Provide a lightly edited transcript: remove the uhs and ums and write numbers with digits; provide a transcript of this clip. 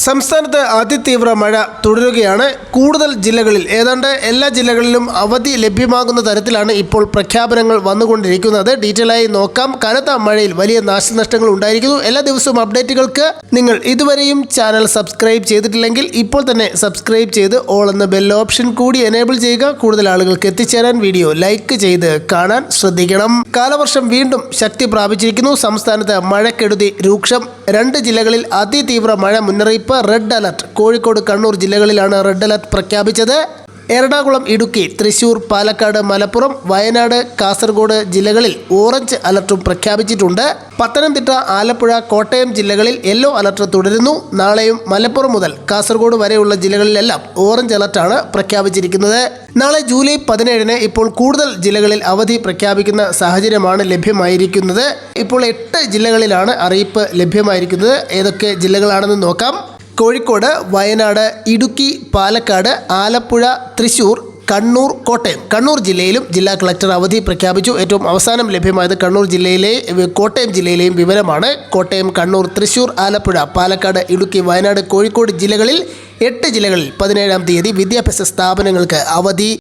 സംസ്ഥാനത്ത് അതിതീവ്ര മഴ തുടരുകയാണ്. കൂടുതൽ ജില്ലകളിൽ ഏതാണ്ട് എല്ലാ ജില്ലകളിലും അവധി ലഭ്യമാകുന്ന തരത്തിലാണ് ഇപ്പോൾ പ്രഖ്യാപനങ്ങൾ വന്നുകൊണ്ടിരിക്കുന്നത്. ഡീറ്റെയിൽ ആയി നോക്കാം. കനത്ത മഴയിൽ വലിയ നാശനഷ്ടങ്ങൾ ഉണ്ടായിരിക്കുന്നു. എല്ലാ ദിവസവും അപ്ഡേറ്റുകൾക്ക് നിങ്ങൾ ഇതുവരെയും ചാനൽ സബ്സ്ക്രൈബ് ചെയ്തിട്ടില്ലെങ്കിൽ ഇപ്പോൾ തന്നെ സബ്സ്ക്രൈബ് ചെയ്ത് ഓൾ എന്ന ബെൽ ഓപ്ഷൻ കൂടി എനേബിൾ ചെയ്യുക. കൂടുതൽ ആളുകൾക്ക് എത്തിച്ചേരാൻ വീഡിയോ ലൈക്ക് ചെയ്ത് കാണാൻ ശ്രദ്ധിക്കണം. കാലവർഷം വീണ്ടും ശക്തി പ്രാപിച്ചിരിക്കുന്നു. സംസ്ഥാനത്ത് മഴക്കെടുതി രൂക്ഷം. 2 ജില്ലകളിൽ അതിതീവ്ര മഴ മുന്നറിയിപ്പ്. Red alert. കോഴിക്കോട്, കണ്ണൂർ ജില്ലകളിലാണ് റെഡ് അലർട്ട് പ്രഖ്യാപിച്ചത്. എറണാകുളം, ഇടുക്കി, തൃശൂർ, പാലക്കാട്, മലപ്പുറം, വയനാട്, കാസർഗോഡ് ജില്ലകളിൽ ഓറഞ്ച് അലർട്ടും പ്രഖ്യാപിച്ചിട്ടുണ്ട്. പത്തനംതിട്ട, ആലപ്പുഴ, കോട്ടയം ജില്ലകളിൽ യെല്ലോ അലർട്ട് തുടരുന്നു. നാളെയും മലപ്പുറം മുതൽ കാസർഗോഡ് വരെയുള്ള ജില്ലകളിലെല്ലാം ഓറഞ്ച് അലർട്ടാണ് പ്രഖ്യാപിച്ചിരിക്കുന്നത്. നാളെ ജൂലൈ 17 ഇപ്പോൾ കൂടുതൽ ജില്ലകളിൽ അവധി പ്രഖ്യാപിക്കുന്ന സാഹചര്യമാണ് ലഭ്യമായിരിക്കുന്നത്. ഇപ്പോൾ 8 ജില്ലകളിലാണ് അറിയിപ്പ് ലഭ്യമായിരിക്കുന്നത്. ഏതൊക്കെ ജില്ലകളാണെന്ന് നോക്കാം. കോഴിക്കോട്, വയനാട്, ഇടുക്കി, പാലക്കാട്, ആലപ്പുഴ, തൃശൂർ, കണ്ണൂർ, കോട്ടയം. കണ്ണൂർ ജില്ലയിലും ജില്ലാ കളക്ടർ അവധി പ്രഖ്യാപിച്ചു. ഏറ്റവും അവസാനം ലഭ്യമായത് കണ്ണൂർ കോട്ടയം ജില്ലയിലെയും വിവരമാണ്. കോട്ടയം, കണ്ണൂർ, തൃശൂർ, ആലപ്പുഴ, പാലക്കാട്, ഇടുക്കി, വയനാട്, കോഴിക്കോട് ജില്ലകളിൽ 8 ജില്ലകളിൽ 17-ാം തീയതി വിദ്യാഭ്യാസ സ്ഥാപനങ്ങൾക്ക് അവധി.